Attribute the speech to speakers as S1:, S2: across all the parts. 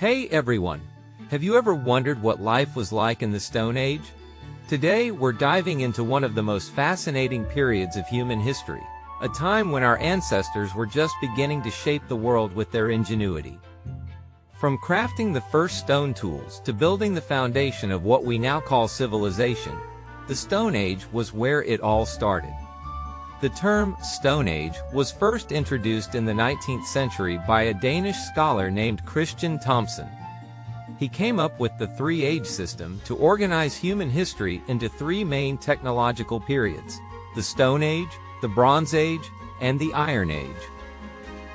S1: Hey everyone! Have you ever wondered what life was like in the Stone Age? Today we're diving into one of the most fascinating periods of human history, a time when our ancestors were just beginning to shape the world with their ingenuity. From crafting the first stone tools to building the foundation of what we now call civilization, the Stone Age was where it all started. The term Stone Age was first introduced in the 19th century by a Danish scholar named Christian Thomsen. He came up with the three-age system to organize human history into three main technological periods: the Stone Age, the Bronze Age, and the Iron Age.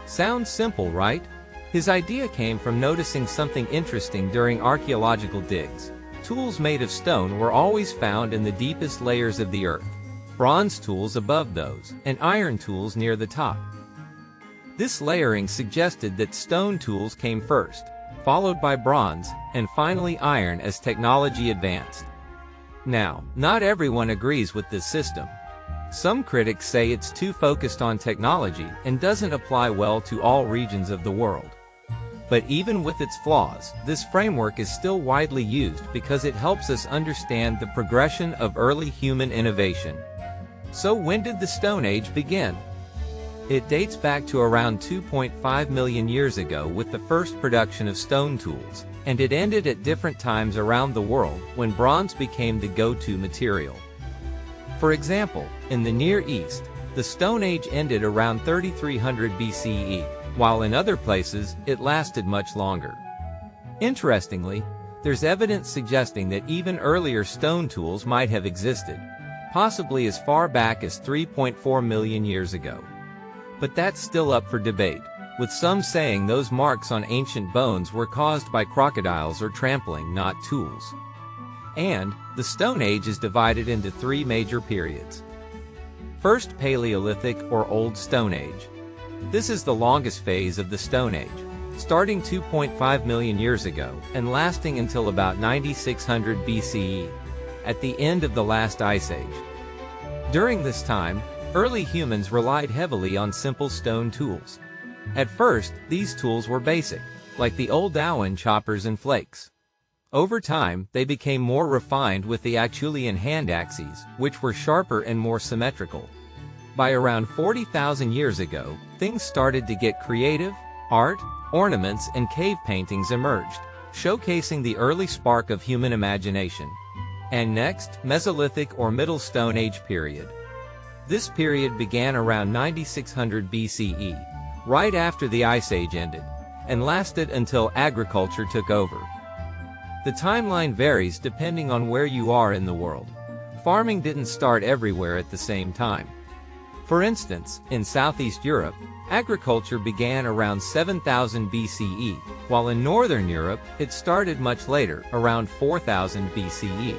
S1: Sounds simple, right? His idea came from noticing something interesting during archaeological digs. Tools made of stone were always found in the deepest layers of the earth, bronze tools above those, and iron tools near the top. This layering suggested that stone tools came first, followed by bronze, and finally iron as technology advanced. Now, not everyone agrees with this system. Some critics say it's too focused on technology and doesn't apply well to all regions of the world. But even with its flaws, this framework is still widely used because it helps us understand the progression of early human innovation. So when did the Stone Age begin? It dates back to around 2.5 million years ago with the first production of stone tools, and it ended at different times around the world when bronze became the go-to material. For example, in the Near East, the Stone Age ended around 3300 BCE, while in other places, it lasted much longer. Interestingly, there's evidence suggesting that even earlier stone tools might have existed, possibly as far back as 3.4 million years ago. But that's still up for debate, with some saying those marks on ancient bones were caused by crocodiles or trampling, not tools. And the Stone Age is divided into three major periods. First, Paleolithic or Old Stone Age. This is the longest phase of the Stone Age, starting 2.5 million years ago and lasting until about 9600 BCE, at the end of the last ice age. During this time, early humans relied heavily on simple stone tools. At first, these tools were basic, like the old Owen choppers and flakes. Over time, they became more refined with the Acheulean hand axes, which were sharper and more symmetrical. By around 40,000 years ago, things started to get creative. Art, ornaments, and cave paintings emerged, showcasing the early spark of human imagination. And next, Mesolithic or Middle Stone Age period. This period began around 9600 BCE, right after the Ice Age ended, and lasted until agriculture took over. The timeline varies depending on where you are in the world. Farming didn't start everywhere at the same time. For instance, in Southeast Europe, agriculture began around 7000 BCE, while in Northern Europe, it started much later, around 4000 BCE.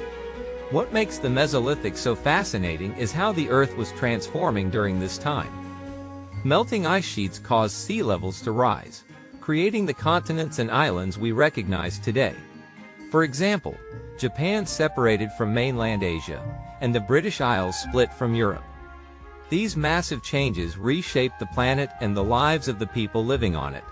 S1: What makes the Mesolithic so fascinating is how the Earth was transforming during this time. Melting ice sheets caused sea levels to rise, creating the continents and islands we recognize today. For example, Japan separated from mainland Asia, and the British Isles split from Europe. These massive changes reshaped the planet and the lives of the people living on it.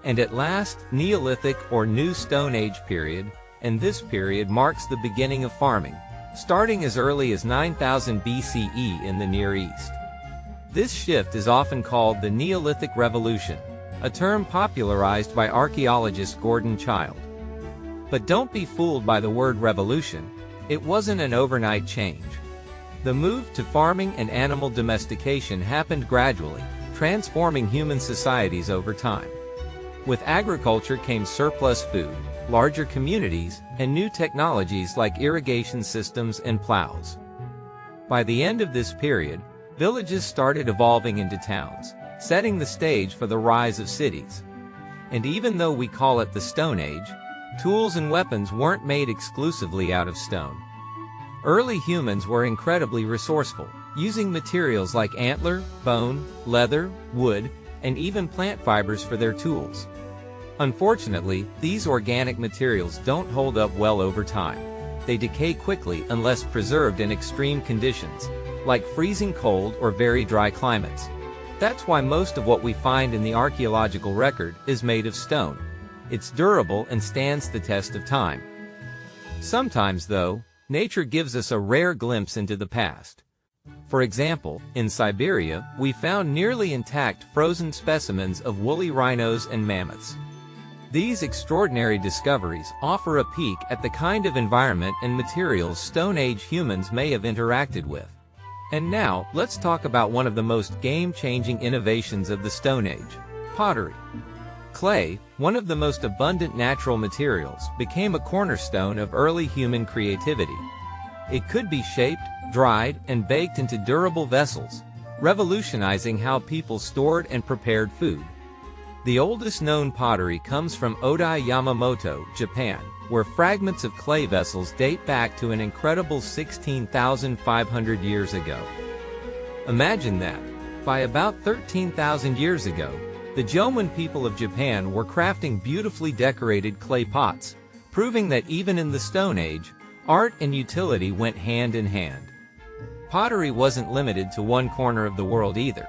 S1: And at last, Neolithic or New Stone Age period, and this period marks the beginning of farming, starting as early as 9000 BCE in the Near East. This shift is often called the Neolithic Revolution, a term popularized by archaeologist Gordon Childe. But don't be fooled by the word revolution. It wasn't an overnight change. The move to farming and animal domestication happened gradually, transforming human societies over time. With agriculture came surplus food, larger communities, and new technologies like irrigation systems and plows. By the end of this period, villages started evolving into towns, setting the stage for the rise of cities. And even though we call it the Stone Age, tools and weapons weren't made exclusively out of stone. Early humans were incredibly resourceful, using materials like antler, bone, leather, wood, and even plant fibers for their tools. Unfortunately, these organic materials don't hold up well over time. They decay quickly unless preserved in extreme conditions, like freezing cold or very dry climates. That's why most of what we find in the archaeological record is made of stone. It's durable and stands the test of time. Sometimes, though, nature gives us a rare glimpse into the past. For example, in Siberia, we found nearly intact frozen specimens of woolly rhinos and mammoths. These extraordinary discoveries offer a peek at the kind of environment and materials Stone Age humans may have interacted with. And now, let's talk about one of the most game-changing innovations of the Stone Age: pottery. Clay, one of the most abundant natural materials, became a cornerstone of early human creativity. It could be shaped, dried, and baked into durable vessels, revolutionizing how people stored and prepared food. The oldest known pottery comes from Odai Yamamoto, Japan, where fragments of clay vessels date back to an incredible 16,500 years ago. Imagine that. By about 13,000 years ago, the Jomon people of Japan were crafting beautifully decorated clay pots, proving that even in the Stone Age, art and utility went hand in hand. Pottery wasn't limited to one corner of the world either.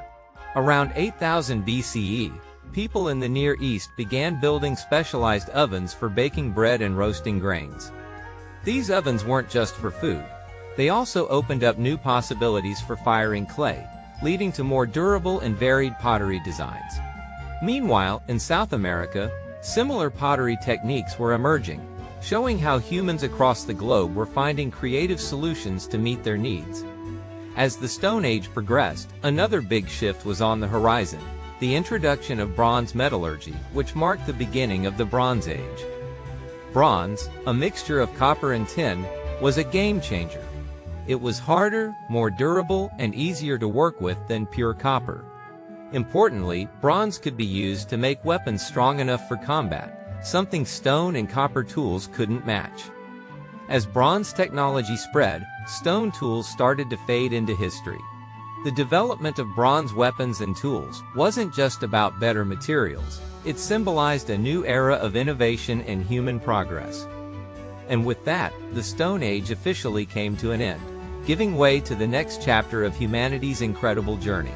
S1: Around 8000 BCE, people in the Near East began building specialized ovens for baking bread and roasting grains. These ovens weren't just for food. They also opened up new possibilities for firing clay, leading to more durable and varied pottery designs. Meanwhile, in South America, similar pottery techniques were emerging, showing how humans across the globe were finding creative solutions to meet their needs. As the Stone Age progressed, another big shift was on the horizon: the introduction of bronze metallurgy, which marked the beginning of the Bronze Age. Bronze, a mixture of copper and tin, was a game-changer. It was harder, more durable, and easier to work with than pure copper. Importantly, bronze could be used to make weapons strong enough for combat, something stone and copper tools couldn't match. As bronze technology spread, stone tools started to fade into history. The development of bronze weapons and tools wasn't just about better materials, it symbolized a new era of innovation and human progress. And with that, the Stone Age officially came to an end, giving way to the next chapter of humanity's incredible journey.